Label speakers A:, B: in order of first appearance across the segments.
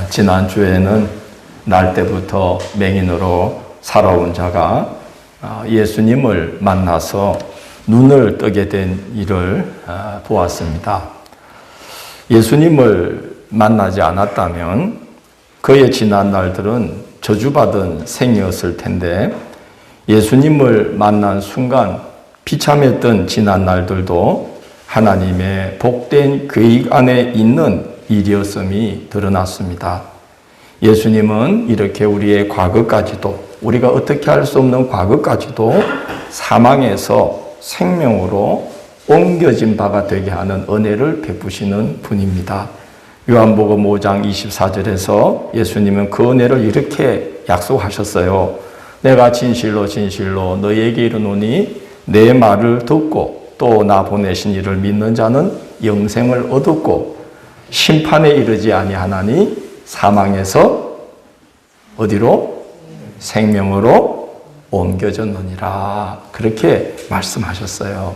A: 지난주에는 날 때부터 맹인으로 살아온 자가 예수님을 만나서 눈을 뜨게 된 일을 보았습니다. 예수님을 만나지 않았다면 그의 지난 날들은 저주받은 생이었을 텐데 예수님을 만난 순간 비참했던 지난 날들도 하나님의 복된 계획 안에 있는 일이었음이 드러났습니다. 예수님은 이렇게 우리의 과거까지도, 우리가 어떻게 할 수 없는 과거까지도 사망에서 생명으로 옮겨진 바가 되게 하는 은혜를 베푸시는 분입니다. 요한복음 5장 24절에서 예수님은 그 은혜를 이렇게 약속하셨어요. 내가 진실로 진실로 너희에게 이르노니 내 말을 듣고 또 나 보내신 이를 믿는 자는 영생을 얻었고 심판에 이르지 아니하나니 사망에서 어디로? 생명으로 옮겨졌느니라. 그렇게 말씀하셨어요.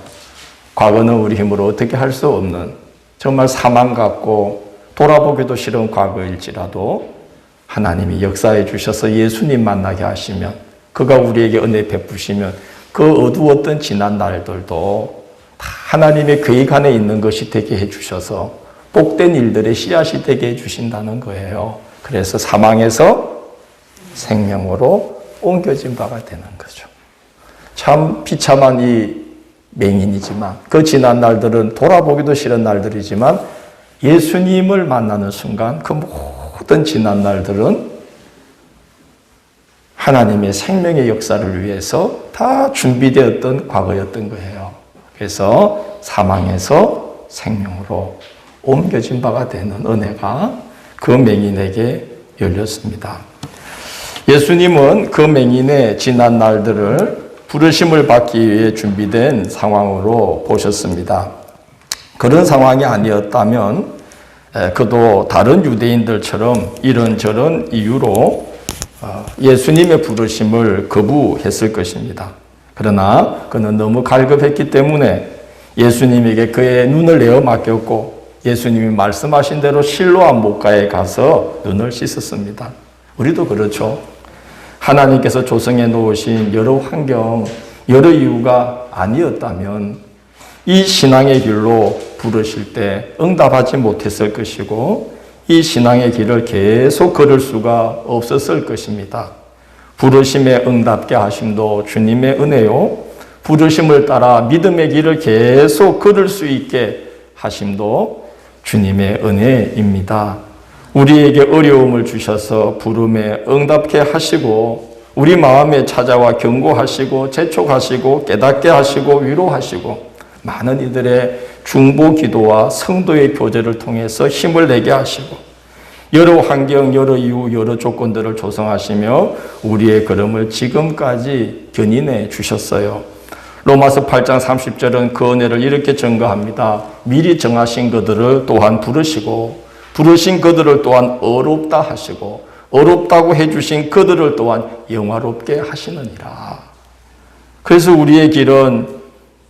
A: 과거는 우리 힘으로 어떻게 할 수 없는 정말 사망 같고 돌아보기도 싫은 과거일지라도 하나님이 역사해 주셔서 예수님 만나게 하시면, 그가 우리에게 은혜 베푸시면 그 어두웠던 지난 날들도 다 하나님의 계획 안에 있는 것이 되게 해주셔서 복된 일들의 씨앗이 되게 해주신다는 거예요. 그래서 사망에서 생명으로 옮겨진 바가 되는 거죠. 참 비참한 이 맹인이지만 그 지난 날들은 돌아보기도 싫은 날들이지만 예수님을 만나는 순간 그 모든 지난 날들은 하나님의 생명의 역사를 위해서 다 준비되었던 과거였던 거예요. 그래서 사망에서 생명으로 옮겨진 바가 되는 은혜가 그 맹인에게 열렸습니다. 예수님은 그 맹인의 지난 날들을 부르심을 받기 위해 준비된 상황으로 보셨습니다. 그런 상황이 아니었다면 그도 다른 유대인들처럼 이런저런 이유로 예수님의 부르심을 거부했을 것입니다. 그러나 그는 너무 갈급했기 때문에 예수님에게 그의 눈을 내어 맡겼고 예수님이 말씀하신 대로 실로암 목가에 가서 눈을 씻었습니다. 우리도 그렇죠. 하나님께서 조성해 놓으신 여러 환경, 여러 이유가 아니었다면 이 신앙의 길로 부르실 때 응답하지 못했을 것이고 이 신앙의 길을 계속 걸을 수가 없었을 것입니다. 부르심에 응답게 하심도 주님의 은혜요, 부르심을 따라 믿음의 길을 계속 걸을 수 있게 하심도 주님의 은혜입니다. 우리에게 어려움을 주셔서 부름에 응답케 하시고 우리 마음에 찾아와 경고하시고 재촉하시고 깨닫게 하시고 위로하시고 많은 이들의 중보 기도와 성도의 교제를 통해서 힘을 내게 하시고 여러 환경, 여러 이유, 여러 조건들을 조성하시며 우리의 걸음을 지금까지 견인해 주셨어요. 로마서 8장 30절은 그 은혜를 이렇게 증거합니다. 미리 정하신 그들을 또한 부르시고 부르신 그들을 또한 어렵다 하시고 어렵다고 해주신 그들을 또한 영화롭게 하시느니라. 그래서 우리의 길은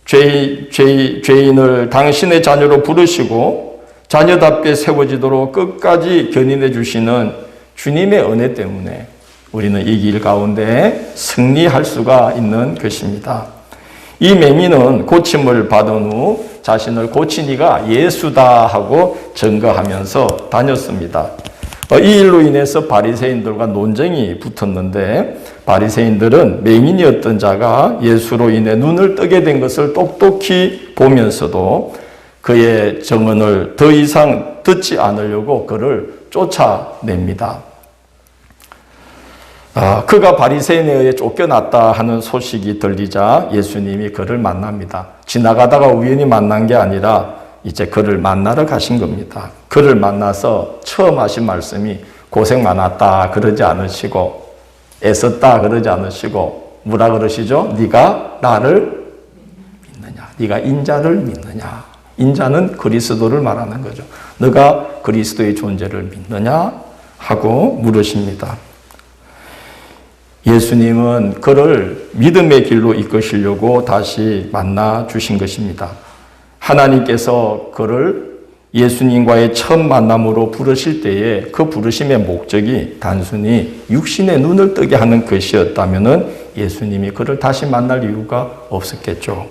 A: 죄인을 당신의 자녀로 부르시고 자녀답게 세워지도록 끝까지 견인해 주시는 주님의 은혜 때문에 우리는 이 길 가운데 승리할 수가 있는 것입니다. 이 맹인은 고침을 받은 후 자신을 고친 이가 예수다 하고 증거하면서 다녔습니다. 이 일로 인해서 바리새인들과 논쟁이 붙었는데 바리새인들은 맹인이었던 자가 예수로 인해 눈을 뜨게 된 것을 똑똑히 보면서도 그의 증언을 더 이상 듣지 않으려고 그를 쫓아냅니다. 그가 바리새인에 의해 쫓겨났다 하는 소식이 들리자 예수님이 그를 만납니다. 지나가다가 우연히 만난 게 아니라 이제 그를 만나러 가신 겁니다. 그를 만나서 처음 하신 말씀이 고생 많았다 그러지 않으시고 애썼다 그러지 않으시고 뭐라 그러시죠? 네가 나를 믿느냐? 네가 인자를 믿느냐? 인자는 그리스도를 말하는 거죠. 너가 그리스도의 존재를 믿느냐? 하고 물으십니다. 예수님은 그를 믿음의 길로 이끄시려고 다시 만나 주신 것입니다. 하나님께서 그를 예수님과의 첫 만남으로 부르실 때에 그 부르심의 목적이 단순히 육신의 눈을 뜨게 하는 것이었다면 예수님이 그를 다시 만날 이유가 없었겠죠.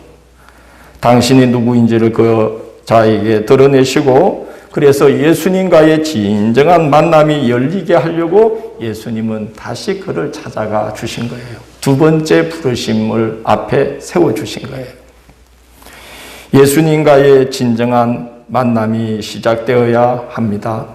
A: 당신이 누구인지를 그 자에게 드러내시고 그래서 예수님과의 진정한 만남이 열리게 하려고 예수님은 다시 그를 찾아가 주신 거예요. 두 번째 부르심을 앞에 세워주신 거예요. 예수님과의 진정한 만남이 시작되어야 합니다.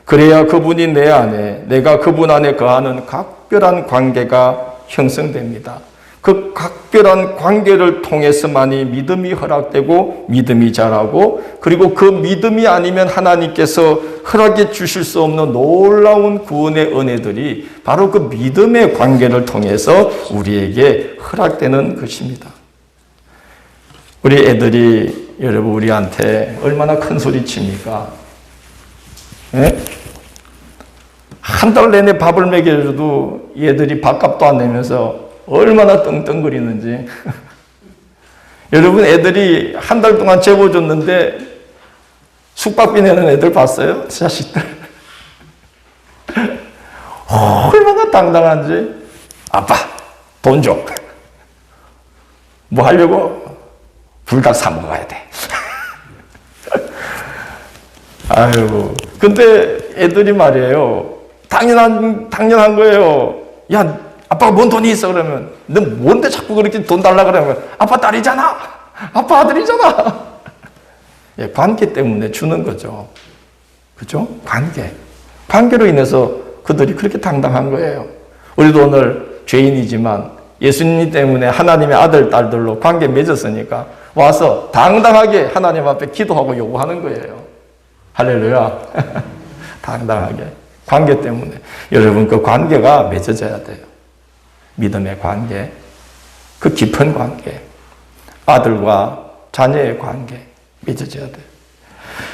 A: 그래야 그분이 내 안에, 내가 그분 안에 거하는 각별한 관계가 형성됩니다. 그 각별한 관계를 통해서만이 믿음이 허락되고 믿음이 자라고 그리고 그 믿음이 아니면 하나님께서 허락해 주실 수 없는 놀라운 구원의 은혜들이 바로 그 믿음의 관계를 통해서 우리에게 허락되는 것입니다. 우리 애들이 여러분 우리한테 얼마나 큰 소리 칩니까? 예? 한 달 내내 밥을 먹여줘도 얘들이 밥값도 안 내면서 얼마나 떵떵거리는지. 여러분 애들이 한 달 동안 재워줬는데 숙박비 내는 애들 봤어요? 자식들. 얼마나 당당한지. 아빠 돈 줘. 뭐 하려고? 불닭 사 먹어야 돼. 아유, 근데 애들이 말이에요. 당연한 거예요. 야, 아빠가 뭔 돈이 있어? 그러면, 너 뭔데 자꾸 그렇게 돈 달라 그러면, 아빠 딸이잖아. 아빠 아들이잖아. 예, 관계 때문에 주는 거죠. 그죠? 관계로 인해서 그들이 그렇게 당당한 거예요. 우리도 오늘 죄인이지만 예수님 때문에 하나님의 아들, 딸들로 관계 맺었으니까 와서 당당하게 하나님 앞에 기도하고 요구하는 거예요. 할렐루야. 당당하게. 관계 때문에. 여러분, 그 관계가 맺어져야 돼요. 믿음의 관계. 그 깊은 관계. 아들과 자녀의 관계. 맺어져야 돼요.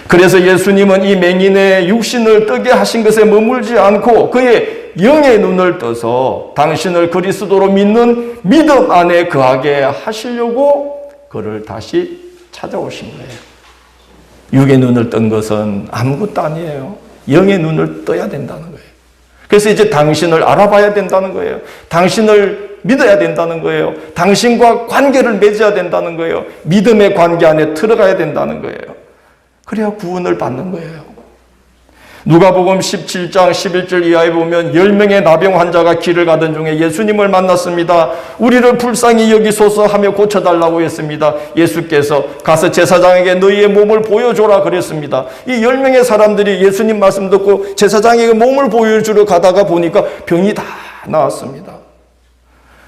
A: 그래서 예수님은 이 맹인의 육신을 뜨게 하신 것에 머물지 않고 그의 영의 눈을 떠서 당신을 그리스도로 믿는 믿음 안에 거하게 하시려고 그를 다시 찾아오신 거예요. 육의 눈을 뜬 것은 아무것도 아니에요. 영의 눈을 떠야 된다는 거예요. 그래서 이제 당신을 알아봐야 된다는 거예요. 당신을 믿어야 된다는 거예요. 당신과 관계를 맺어야 된다는 거예요. 믿음의 관계 안에 들어가야 된다는 거예요. 그래야 구원을 받는 거예요. 누가복음 17장 11절 이하에 보면 10명의 나병 환자가 길을 가던 중에 예수님을 만났습니다. 우리를 불쌍히 여기소서 하며 고쳐달라고 했습니다. 예수께서 가서 제사장에게 너희의 몸을 보여줘라 그랬습니다. 이 10명의 사람들이 예수님 말씀 듣고 제사장에게 몸을 보여주러 가다가 보니까 병이 다 나았습니다.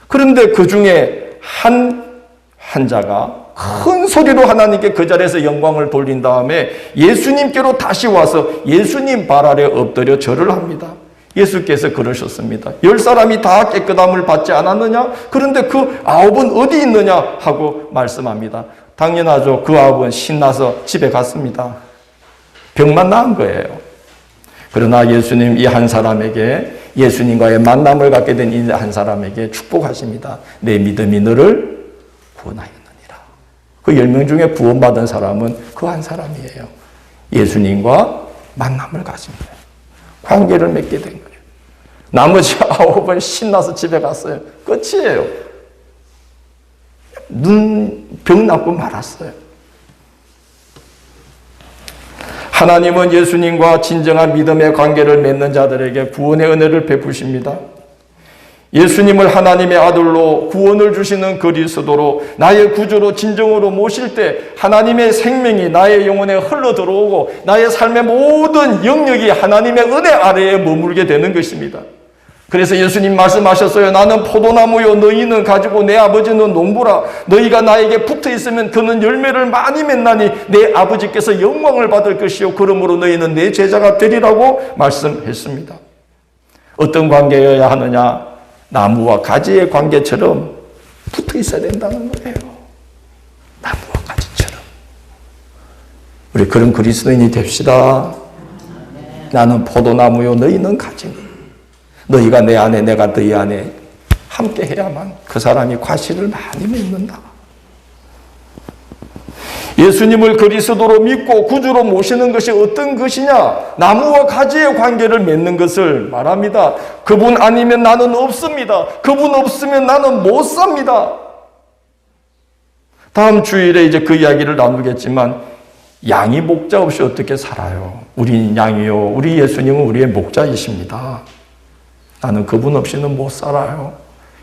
A: 그런데 그 중에 한 환자가 큰 소리로 하나님께 그 자리에서 영광을 돌린 다음에 예수님께로 다시 와서 예수님 발 아래 엎드려 절을 합니다. 예수께서 그러셨습니다. 10사람이 다 깨끗함을 받지 않았느냐? 그런데 그 9은 어디 있느냐? 하고 말씀합니다. 당연하죠. 그 9은 신나서 집에 갔습니다. 병만 나은 거예요. 그러나 예수님 이 한 사람에게 예수님과의 만남을 갖게 된 이 한 사람에게 축복하십니다. 내 믿음이 너를 구원하였느니라. 그 10명 중에 구원받은 사람은 그 한 사람이에요. 예수님과 만남을 가진 거예요. 관계를 맺게 된 거예요. 나머지 9은 신나서 집에 갔어요. 끝이에요. 병 낫고 말았어요. 하나님은 예수님과 진정한 믿음의 관계를 맺는 자들에게 구원의 은혜를 베푸십니다. 예수님을 하나님의 아들로 구원을 주시는 그리스도로 나의 구주로 진정으로 모실 때 하나님의 생명이 나의 영혼에 흘러들어오고 나의 삶의 모든 영역이 하나님의 은혜 아래에 머물게 되는 것입니다. 그래서 예수님 말씀하셨어요. 나는 포도나무요 너희는 가지고 내 아버지는 농부라. 너희가 나에게 붙어 있으면 그는 열매를 많이 맺나니 내 아버지께서 영광을 받을 것이요 그러므로 너희는 내 제자가 되리라고 말씀했습니다. 어떤 관계여야 하느냐? 나무와 가지의 관계처럼 붙어 있어야 된다는 거예요. 나무와 가지처럼. 우리 그런 그리스도인이 됩시다. 나는 포도나무요 너희는 가지니. 너희가 내 안에 내가 너희 안에 함께 해야만 그 사람이 과실을 많이 맺는다. 예수님을 그리스도로 믿고 구주로 모시는 것이 어떤 것이냐? 나무와 가지의 관계를 맺는 것을 말합니다. 그분 아니면 나는 없습니다. 그분 없으면 나는 못 삽니다. 다음 주일에 이제 그 이야기를 나누겠지만, 양이 목자 없이 어떻게 살아요? 우리 양이요, 우리 예수님은 우리의 목자이십니다. 나는 그분 없이는 못 살아요.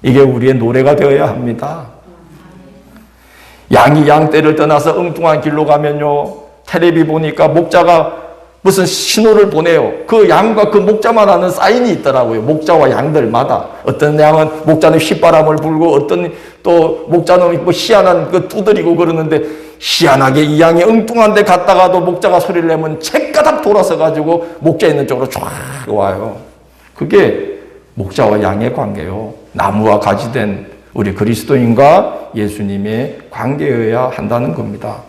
A: 이게 우리의 노래가 되어야 합니다. 양이 양떼를 떠나서 엉뚱한 길로 가면요, 텔레비 보니까 목자가 무슨 신호를 보내요. 그 양과 그 목자만 아는 사인이 있더라고요. 목자와 양들마다. 어떤 양은 목자는 휘바람을 불고, 어떤 또 목자는 뭐 희한한 그 두드리고 그러는데, 희한하게 이 양이 엉뚱한 데 갔다가도 목자가 소리를 내면 채가닥 돌아서 가지고 목자 있는 쪽으로 쫙 와요. 그게 목자와 양의 관계요. 나무와 가지 된 우리 그리스도인과 예수님의 관계여야 한다는 겁니다.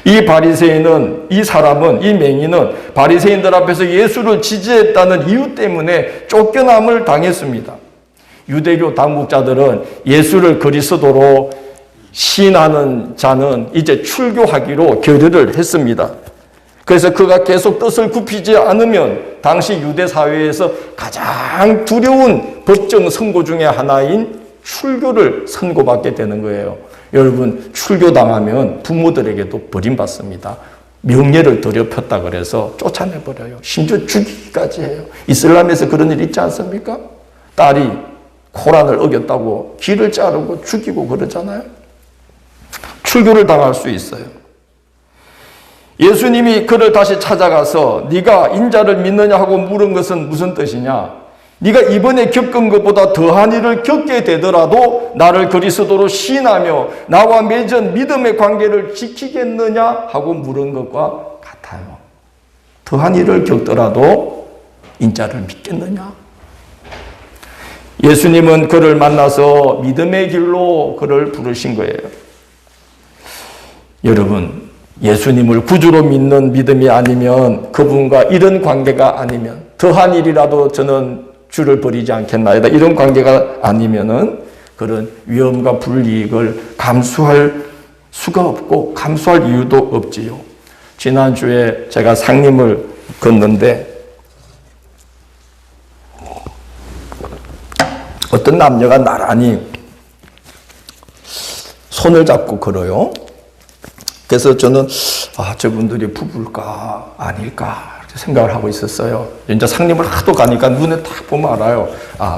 A: 이 바리새인은, 이 사람은, 이 맹인은 바리새인들 앞에서 예수를 지지했다는 이유 때문에 쫓겨남을 당했습니다. 유대교 당국자들은 예수를 그리스도로 시인하는 자는 이제 출교하기로 결의를 했습니다. 그래서 그가 계속 뜻을 굽히지 않으면 당시 유대 사회에서 가장 두려운 법정 선고 중에 하나인 출교를 선고받게 되는 거예요. 여러분, 출교당하면 부모들에게도 버림받습니다. 명예를 더럽혔다 그래서 쫓아내버려요. 심지어 죽이기까지 해요. 이슬람에서 그런 일 있지 않습니까? 딸이 코란을 어겼다고 귀를 자르고 죽이고 그러잖아요. 출교를 당할 수 있어요. 예수님이 그를 다시 찾아가서 네가 인자를 믿느냐 하고 물은 것은 무슨 뜻이냐? 네가 이번에 겪은 것보다 더한 일을 겪게 되더라도 나를 그리스도로 시인하며 나와 맺은 믿음의 관계를 지키겠느냐 하고 물은 것과 같아요. 더한 일을 겪더라도 인자를 믿겠느냐? 예수님은 그를 만나서 믿음의 길로 그를 부르신 거예요. 여러분, 예수님을 구주로 믿는 믿음이 아니면, 그분과 이런 관계가 아니면, 더한 일이라도 저는 주를 버리지 않겠나이다, 이런 관계가 아니면은 그런 위험과 불이익을 감수할 수가 없고 감수할 이유도 없지요. 지난주에 제가 상림을 걷는데 어떤 남녀가 나란히 손을 잡고 걸어요. 그래서 저는 저분들이 부부일까 아닐까 생각을 하고 있었어요. 이제 상림을 하도 가니까 눈에 딱 보면 알아요.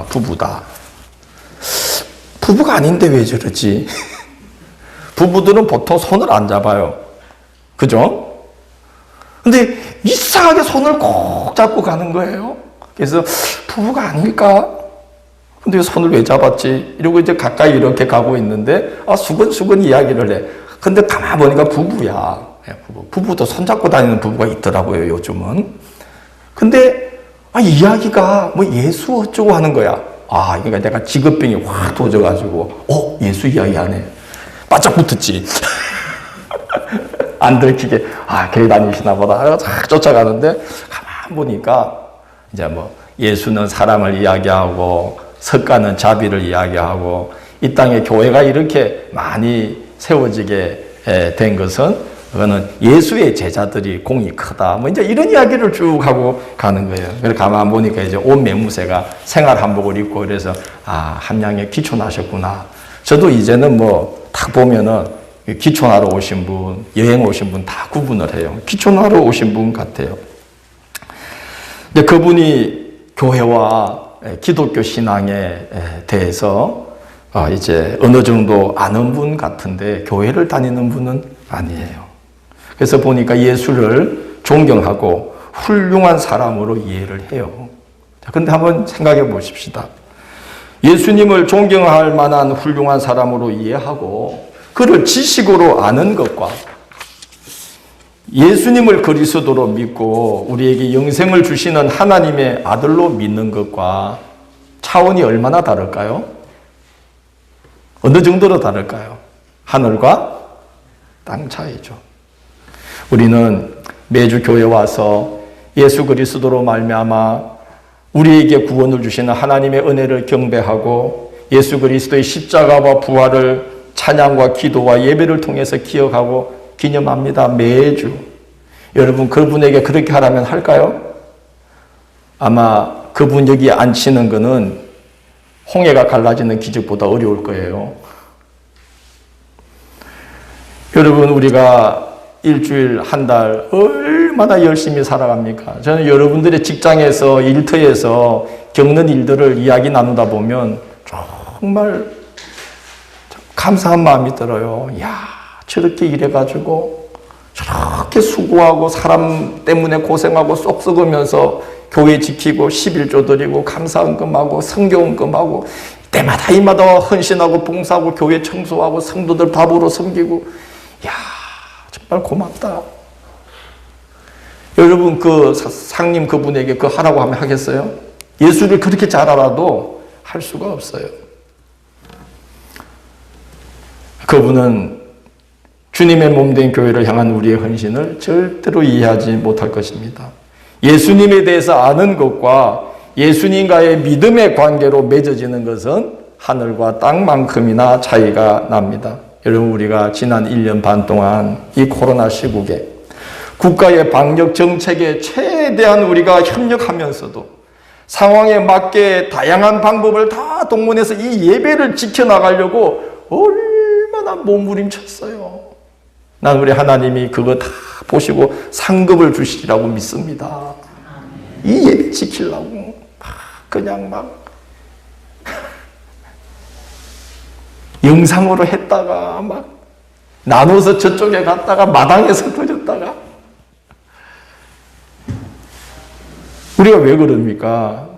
A: 부부다. 부부가 아닌데 왜 저러지? 부부들은 보통 손을 안 잡아요. 그죠? 근데 이상하게 손을 꼭 잡고 가는 거예요. 그래서 부부가 아닐까? 근데 손을 왜 잡았지? 이러고 이제 가까이 이렇게 가고 있는데 수근수근 이야기를 해. 근데 가만 보니까 부부야. 부부도 손잡고 다니는 부부가 있더라고요, 요즘은. 근데 이야기가 뭐 예수 어쩌고 하는 거야. 그러니까 내가 직업병이 확 도져가지고 예수 이야기하네. 바짝 붙었지. 안 들키게 교회 다니시나 보다. 쫙 쫓아가는데 가만 보니까 이제 뭐 예수는 사랑을 이야기하고 석가는 자비를 이야기하고 이 땅에 교회가 이렇게 많이 세워지게 된 것은 그거는 예수의 제자들이 공이 크다. 뭐 이제 이런 이야기를 쭉 하고 가는 거예요. 그래서 가만 보니까 이제 온 매무새가 생활 한복을 입고 그래서 함양에 기촌하셨구나. 저도 이제는 뭐 딱 보면은 기촌하러 오신 분, 여행 오신 분 다 구분을 해요. 기촌하러 오신 분 같아요. 근데 그분이 교회와 기독교 신앙에 대해서 이제 어느 정도 아는 분 같은데 교회를 다니는 분은 아니에요. 그래서 보니까 예수를 존경하고 훌륭한 사람으로 이해를 해요. 그런데 한번 생각해 보십시다. 예수님을 존경할 만한 훌륭한 사람으로 이해하고 그를 지식으로 아는 것과 예수님을 그리스도로 믿고 우리에게 영생을 주시는 하나님의 아들로 믿는 것과 차원이 얼마나 다를까요? 어느 정도로 다를까요? 하늘과 땅 차이죠. 우리는 매주 교회 와서 예수 그리스도로 말미암아 우리에게 구원을 주시는 하나님의 은혜를 경배하고 예수 그리스도의 십자가와 부활을 찬양과 기도와 예배를 통해서 기억하고 기념합니다. 매주. 여러분 그분에게 그렇게 하라면 할까요? 아마 그분 여기 앉히는 거는 홍해가 갈라지는 기적보다 어려울 거예요. 여러분 우리가 일주일, 한 달 얼마나 열심히 살아갑니까? 저는 여러분들의 직장에서, 일터에서 겪는 일들을 이야기 나누다 보면 정말 감사한 마음이 들어요. 야, 저렇게 일해가지고 저렇게 수고하고 사람 때문에 고생하고 쏙 썩으면서 교회 지키고 11조 드리고 감사헌금하고 성교헌금하고 때마다 이마다 헌신하고 봉사하고 교회 청소하고 성도들 밥으로 섬기고 야, 정말 고맙다. 여러분 그 상님 그분에게 그 하라고 하면 하겠어요? 예수를 그렇게 잘 알아도 할 수가 없어요. 그분은 주님의 몸된 교회를 향한 우리의 헌신을 절대로 이해하지 못할 것입니다. 예수님에 대해서 아는 것과 예수님과의 믿음의 관계로 맺어지는 것은 하늘과 땅만큼이나 차이가 납니다. 여러분 우리가 지난 1년 반 동안 이 코로나 시국에 국가의 방역 정책에 최대한 우리가 협력하면서도 상황에 맞게 다양한 방법을 다 동원해서 이 예배를 지켜나가려고 얼마나 몸부림쳤어요. 난 우리 하나님이 그거 다 보시고 상급을 주시리라고 믿습니다. 이 예배 지키려고 그냥 막 영상으로 했다가 막 나눠서 저쪽에 갔다가 마당에서 터졌다가 우리가 왜 그럽니까?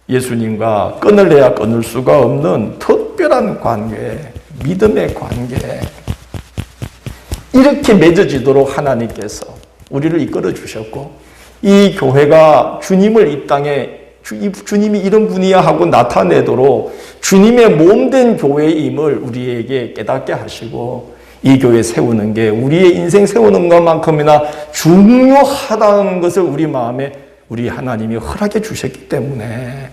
A: 예수님과 끊을래야 끊을 수가 없는 특별한 관계, 믿음의 관계 이렇게 맺어지도록 하나님께서 우리를 이끌어 주셨고 이 교회가 주님을 이 땅에 주님이 이런 분이야 하고 나타내도록 주님의 몸된 교회임을 우리에게 깨닫게 하시고 이 교회 세우는 게 우리의 인생 세우는 것만큼이나 중요하다는 것을 우리 마음에 우리 하나님이 허락해 주셨기 때문에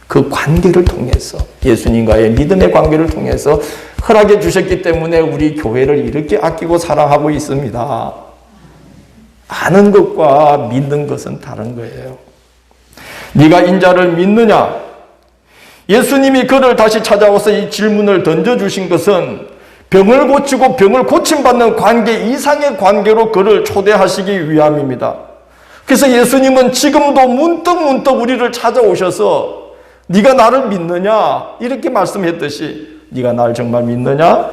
A: 그 관계를 통해서 예수님과의 믿음의 관계를 통해서 허락해 주셨기 때문에 우리 교회를 이렇게 아끼고 사랑하고 있습니다. 아는 것과 믿는 것은 다른 거예요. 네가 인자를 믿느냐? 예수님이 그를 다시 찾아와서 이 질문을 던져주신 것은 병을 고치고 병을 고침받는 관계 이상의 관계로 그를 초대하시기 위함입니다. 그래서 예수님은 지금도 문득 우리를 찾아오셔서 네가 나를 믿느냐? 이렇게 말씀했듯이 네가 나를 정말 믿느냐?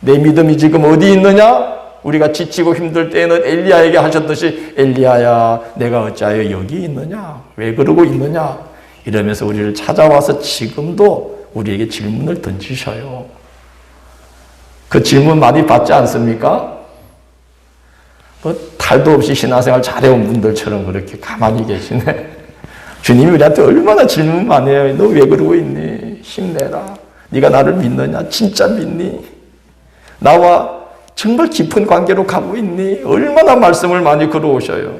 A: 내 믿음이 지금 어디 있느냐? 우리가 지치고 힘들 때에는 엘리야에게 하셨듯이 엘리야야 내가 어찌하여 여기 있느냐? 왜 그러고 있느냐? 이러면서 우리를 찾아와서 지금도 우리에게 질문을 던지셔요. 그 질문 많이 받지 않습니까? 탈도 없이 신앙생활 잘해온 분들처럼 그렇게 가만히 계시네. 주님이 우리한테 얼마나 질문 많이 해요. 너 왜 그러고 있니? 힘내라. 네가 나를 믿느냐? 진짜 믿니? 나와 정말 깊은 관계로 가고 있니? 얼마나 말씀을 많이 걸어오셔요.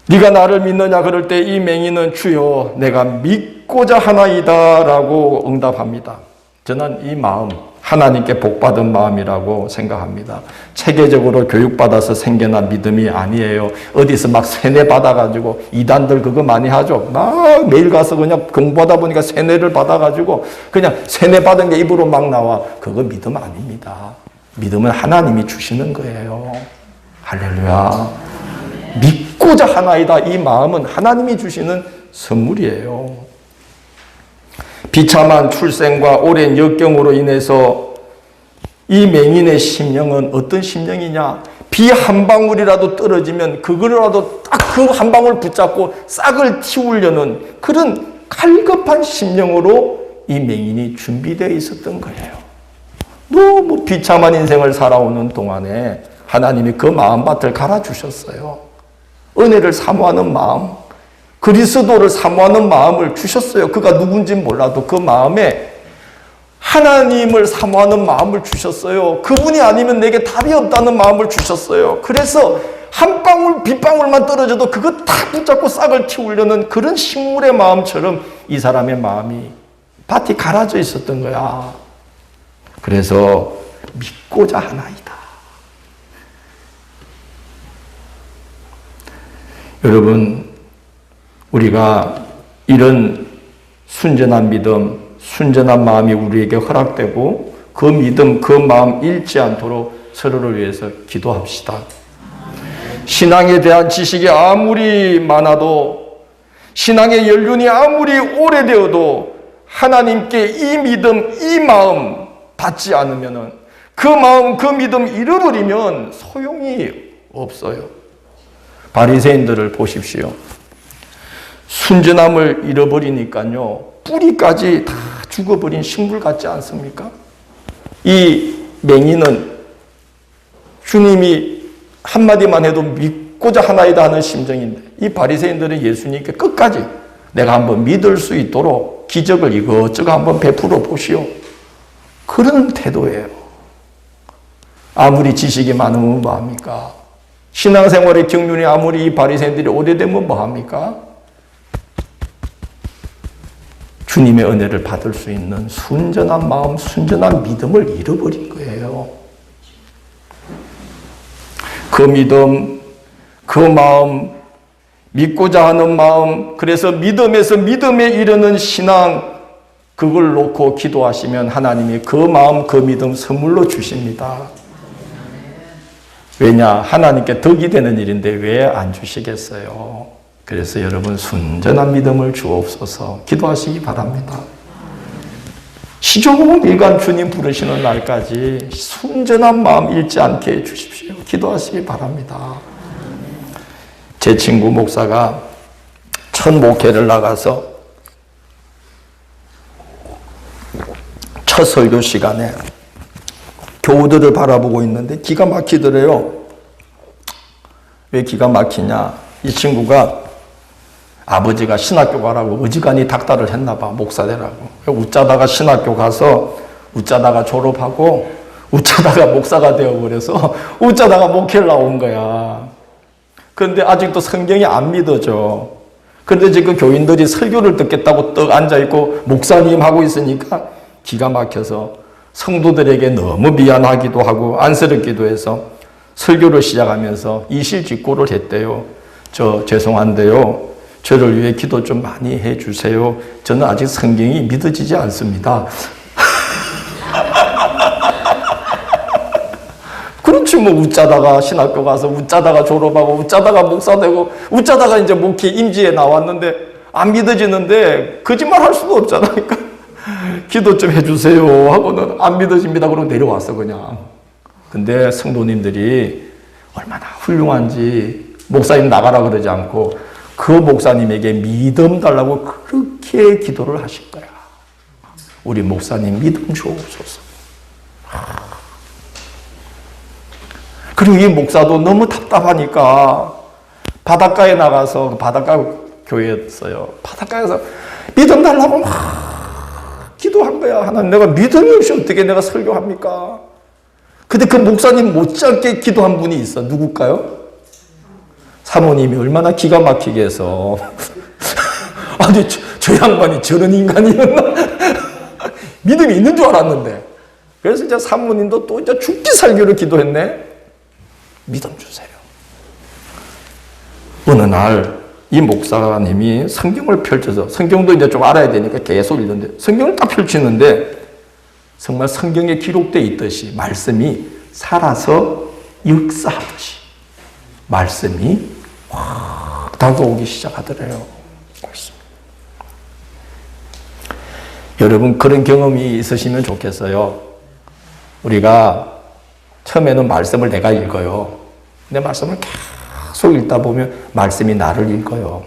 A: 네가 나를 믿느냐 그럴 때 이 맹인은 주여 내가 믿고자 하나이다 라고 응답합니다. 저는 이 마음 하나님께 복받은 마음이라고 생각합니다. 체계적으로 교육받아서 생겨난 믿음이 아니에요. 어디서 막 세뇌 받아가지고 이단들 그거 많이 하죠. 막 매일 가서 그냥 공부하다 보니까 세뇌를 받아가지고 그냥 세뇌 받은 게 입으로 막 나와. 그거 믿음 아닙니다. 믿음은 하나님이 주시는 거예요. 할렐루야. 믿고자 하나이다. 이 마음은 하나님이 주시는 선물이에요. 비참한 출생과 오랜 역경으로 인해서 이 맹인의 심령은 어떤 심령이냐? 비 한 방울이라도 떨어지면 그거라도 딱 그 한 방울 붙잡고 싹을 틔우려는 그런 갈급한 심령으로 이 맹인이 준비되어 있었던 거예요. 너무 비참한 인생을 살아오는 동안에 하나님이 그 마음밭을 갈아주셨어요. 은혜를 사모하는 마음, 그리스도를 사모하는 마음을 주셨어요. 그가 누군지 몰라도 그 마음에 하나님을 사모하는 마음을 주셨어요. 그분이 아니면 내게 답이 없다는 마음을 주셨어요. 그래서 한 방울 빗방울만 떨어져도 그거 다 붙잡고 싹을 틔우려는 그런 식물의 마음처럼 이 사람의 마음이 밭이 갈아져 있었던 거야. 그래서 믿고자 하나이다. 여러분, 우리가 이런 순전한 믿음, 순전한 마음이 우리에게 허락되고 그 믿음, 그 마음 잃지 않도록 서로를 위해서 기도합시다. 신앙에 대한 지식이 아무리 많아도, 신앙의 연륜이 아무리 오래되어도 하나님께 이 믿음, 이 마음 받지 않으면, 그 마음, 그 믿음 잃어버리면 소용이 없어요. 바리새인들을 보십시오. 순전함을 잃어버리니까요, 뿌리까지 다 죽어버린 식물 같지 않습니까? 이 맹인은 주님이 한마디만 해도 믿고자 하나이다 하는 심정인데, 이 바리새인들은 예수님께 끝까지 내가 한번 믿을 수 있도록 기적을 이것저것 한번 베풀어 보시오, 그런 태도예요. 아무리 지식이 많으면 뭐합니까? 신앙생활의 경륜이 아무리 이 바리새인들이 오래되면 뭐합니까? 주님의 은혜를 받을 수 있는 순전한 마음, 순전한 믿음을 잃어버린 거예요. 그 믿음, 그 마음, 믿고자 하는 마음, 그래서 믿음에서 믿음에 이르는 신앙, 그걸 놓고 기도하시면 하나님이 그 마음, 그 믿음 선물로 주십니다. 왜냐? 하나님께 덕이 되는 일인데 왜 안 주시겠어요? 그래서 여러분, 순전한 믿음을 주옵소서 기도하시기 바랍니다. 시종일관 주님 부르시는 날까지 순전한 마음 잃지 않게 해주십시오. 기도하시기 바랍니다. 제 친구 목사가 첫 목회를 나가서 첫 설교 시간에 교우들을 바라보고 있는데 기가 막히더래요. 왜 기가 막히냐? 이 친구가 아버지가 신학교 가라고 어지간히 닥달을 했나 봐, 목사 되라고. 웃자다가 신학교 가서 웃자다가 졸업하고 웃자다가 목사가 되어버려서 웃자다가 목회를 나온 거야. 그런데 아직도 성경이 안 믿어져. 그런데 지금 교인들이 설교를 듣겠다고 떡 앉아있고 목사님 하고 있으니까 기가 막혀서 성도들에게 너무 미안하기도 하고 안쓰럽기도 해서 설교를 시작하면서 이실직고를 했대요. 저 죄송한데요, 저를 위해 기도 좀 많이 해주세요. 저는 아직 성경이 믿어지지 않습니다. 그렇지 뭐, 웃자다가 신학교 가서 웃자다가 졸업하고 웃자다가 목사 되고 웃자다가 이제 목회 임지에 나왔는데 안 믿어지는데 거짓말 할 수도 없잖아. 그러니까 기도 좀 해주세요 하고는 안 믿어집니다 그러고 내려왔어 그냥. 근데 성도님들이 얼마나 훌륭한지 목사님 나가라 그러지 않고 그 목사님에게 믿음 달라고 그렇게 기도를 하실 거야. 우리 목사님 믿음 주옵소서. 그리고 이 목사도 너무 답답하니까 바닷가에 나가서, 바닷가 교회였어요. 바닷가에서 믿음 달라고 막 기도한 거야. 하나님, 내가 믿음이 없이 어떻게 내가 설교합니까? 근데 그 목사님 못지않게 기도한 분이 있어. 누굴까요? 사모님이 얼마나 기가 막히게 해서 아니 저 양반이 저런 인간이었나? 믿음이 있는 줄 알았는데. 그래서 이제 사모님도 또 이제 죽기 살기로 기도했네. 믿음 주세요. 어느 날 이 목사님이 성경을 펼쳐서, 성경도 이제 좀 알아야 되니까 계속 읽는데 성경을 딱 펼치는데 정말 성경에 기록되어 있듯이 말씀이 살아서 역사하듯이 말씀이 확 다가오기 시작하더래요. 여러분, 그런 경험이 있으시면 좋겠어요. 우리가 처음에는 말씀을 내가 읽어요. 근데 말씀을 계속 읽다 보면 말씀이 나를 읽어요.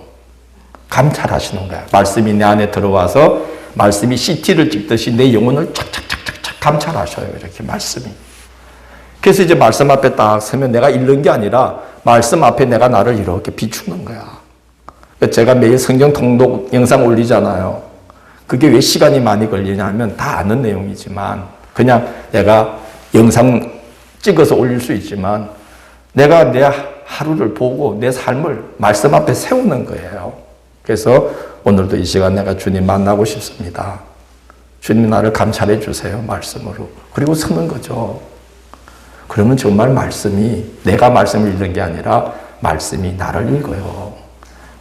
A: 감찰하시는 거야. 말씀이 내 안에 들어와서 말씀이 CT를 찍듯이 내 영혼을 착착착착착 감찰하셔요. 이렇게 말씀이. 그래서 이제 말씀 앞에 딱 서면 내가 읽는 게 아니라 말씀 앞에 내가 나를 이렇게 비추는 거야. 제가 매일 성경 통독 영상 올리잖아요. 그게 왜 시간이 많이 걸리냐면 다 아는 내용이지만 그냥 내가 영상 찍어서 올릴 수 있지만 내가 내 하루를 보고 내 삶을 말씀 앞에 세우는 거예요. 그래서 오늘도 이 시간 내가 주님 만나고 싶습니다. 주님 나를 감찰해 주세요. 말씀으로. 그리고 서는 거죠. 그러면 정말 말씀이 내가 말씀을 읽는 게 아니라 말씀이 나를 읽어요.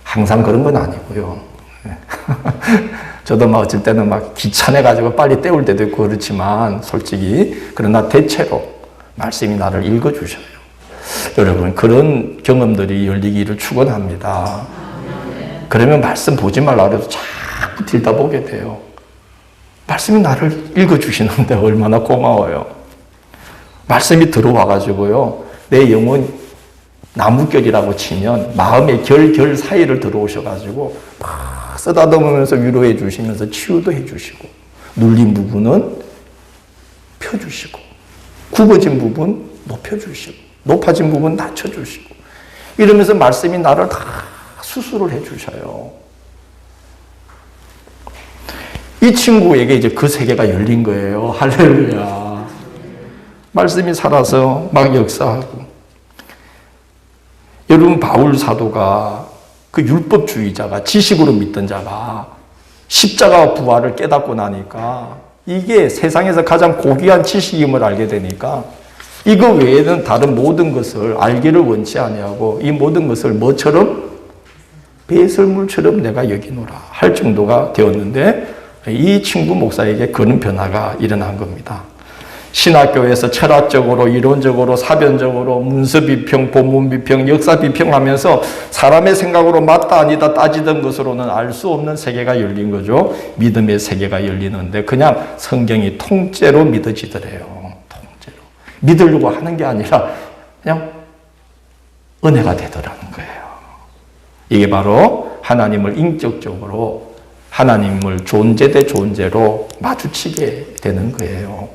A: 항상 그런 건 아니고요. 저도 막 어쩔 때는 막 귀찮아가지고 빨리 때울 때도 있고 그렇지만 솔직히 그러나 대체로 말씀이 나를 읽어주셔요. 여러분 그런 경험들이 열리기를 축원합니다. 그러면 말씀 보지 말라 그래도 자꾸 들여다보게 돼요. 말씀이 나를 읽어주시는데 얼마나 고마워요. 말씀이 들어와가지고요. 내 영혼 나무결이라고 치면 마음의 결 사이를 들어오셔가지고 막 쓰다듬으면서 위로해 주시면서 치유도 해 주시고 눌린 부분은 펴주시고 굽어진 부분 높여주시고 높아진 부분 낮춰주시고 이러면서 말씀이 나를 다 수술을 해 주셔요. 이 친구에게 이제 그 세계가 열린 거예요. 할렐루야. 말씀이 살아서 막 역사하고. 여러분 바울 사도가 그 율법주의자가 지식으로 믿던 자가 십자가 부활을 깨닫고 나니까 이게 세상에서 가장 고귀한 지식임을 알게 되니까 이거 외에는 다른 모든 것을 알기를 원치 아니하고 이 모든 것을 뭐처럼 배설물처럼 내가 여기노라 할 정도가 되었는데 이 친구 목사에게 그런 변화가 일어난 겁니다. 신학교에서 철학적으로 이론적으로 사변적으로 문서비평, 본문비평, 역사비평하면서 사람의 생각으로 맞다 아니다 따지던 것으로는 알 수 없는 세계가 열린 거죠. 믿음의 세계가 열리는데 그냥 성경이 통째로 믿어지더래요. 통째로. 믿으려고 하는 게 아니라 그냥 은혜가 되더라는 거예요. 이게 바로 하나님을 인격적으로 하나님을 존재 대 존재로 마주치게 되는 거예요.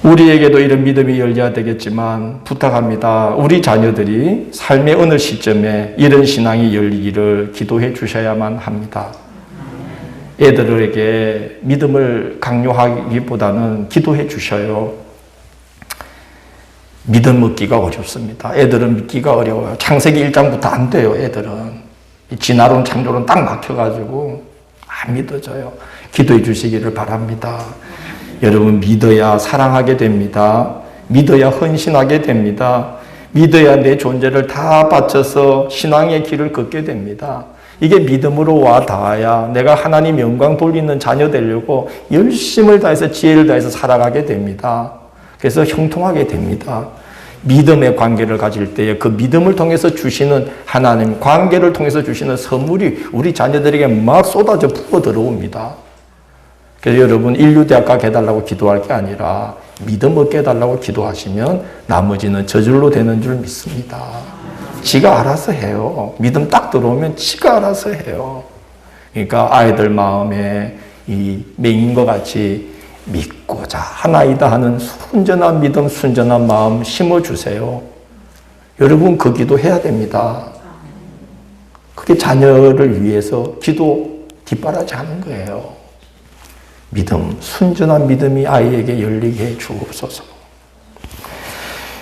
A: 우리에게도 이런 믿음이 열려야 되겠지만 부탁합니다. 우리 자녀들이 삶의 어느 시점에 이런 신앙이 열리기를 기도해 주셔야만 합니다. 애들에게 믿음을 강요하기보다는 기도해 주셔요. 믿음 얻기가 어렵습니다. 애들은 믿기가 어려워요. 창세기 1장부터 안 돼요. 애들은. 진화론 창조론 딱 막혀가지고 안 믿어져요. 기도해 주시기를 바랍니다. 여러분 믿어야 사랑하게 됩니다. 믿어야 헌신하게 됩니다. 믿어야 내 존재를 다 바쳐서 신앙의 길을 걷게 됩니다. 이게 믿음으로 와 닿아야 내가 하나님 영광 돌리는 자녀 되려고 열심을 다해서 지혜를 다해서 살아가게 됩니다. 그래서 형통하게 됩니다. 믿음의 관계를 가질 때에 그 믿음을 통해서 주시는 하나님 관계를 통해서 주시는 선물이 우리 자녀들에게 막 쏟아져 부어 들어옵니다. 그래서 여러분 인류대학가 해달라고 기도할 게 아니라 믿음 얻게 해달라고 기도하시면 나머지는 저절로 되는 줄 믿습니다. 지가 알아서 해요. 믿음 딱 들어오면 지가 알아서 해요. 그러니까 아이들 마음에 이 맹인과 같이 믿고자 하나이다 하는 순전한 믿음, 순전한 마음 심어주세요. 여러분 그 기도 해야 됩니다. 그게 자녀를 위해서 기도 뒷바라지 하는 거예요. 믿음, 순전한 믿음이 아이에게 열리게 해 주옵소서.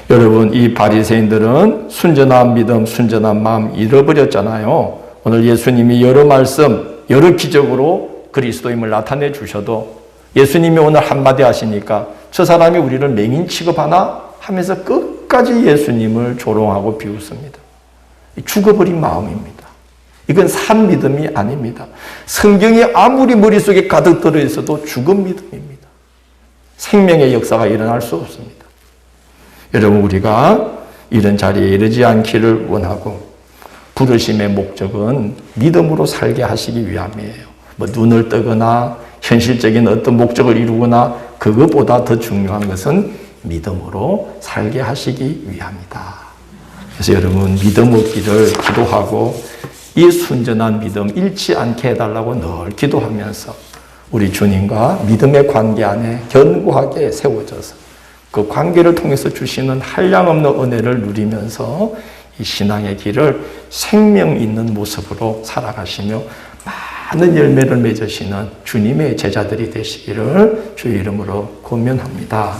A: 여러분 이 바리새인들은 순전한 믿음, 순전한 마음 잃어버렸잖아요. 오늘 예수님이 여러 말씀, 여러 기적으로 그리스도임을 나타내 주셔도 예수님이 오늘 한마디 하시니까 저 사람이 우리를 맹인 취급하나 하면서 끝까지 예수님을 조롱하고 비웃습니다. 죽어버린 마음입니다. 이건 산 믿음이 아닙니다. 성경이 아무리 머릿속에 가득 들어있어도 죽은 믿음입니다. 생명의 역사가 일어날 수 없습니다. 여러분 우리가 이런 자리에 이르지 않기를 원하고 부르심의 목적은 믿음으로 살게 하시기 위함이에요. 뭐 눈을 뜨거나 현실적인 어떤 목적을 이루거나 그것보다 더 중요한 것은 믿음으로 살게 하시기 위함이다. 그래서 여러분 믿음 얻기를 기도하고 이 순전한 믿음 잃지 않게 해달라고 늘 기도하면서 우리 주님과 믿음의 관계 안에 견고하게 세워져서 그 관계를 통해서 주시는 한량없는 은혜를 누리면서 이 신앙의 길을 생명 있는 모습으로 살아가시며 많은 열매를 맺으시는 주님의 제자들이 되시기를 주의 이름으로 권면합니다.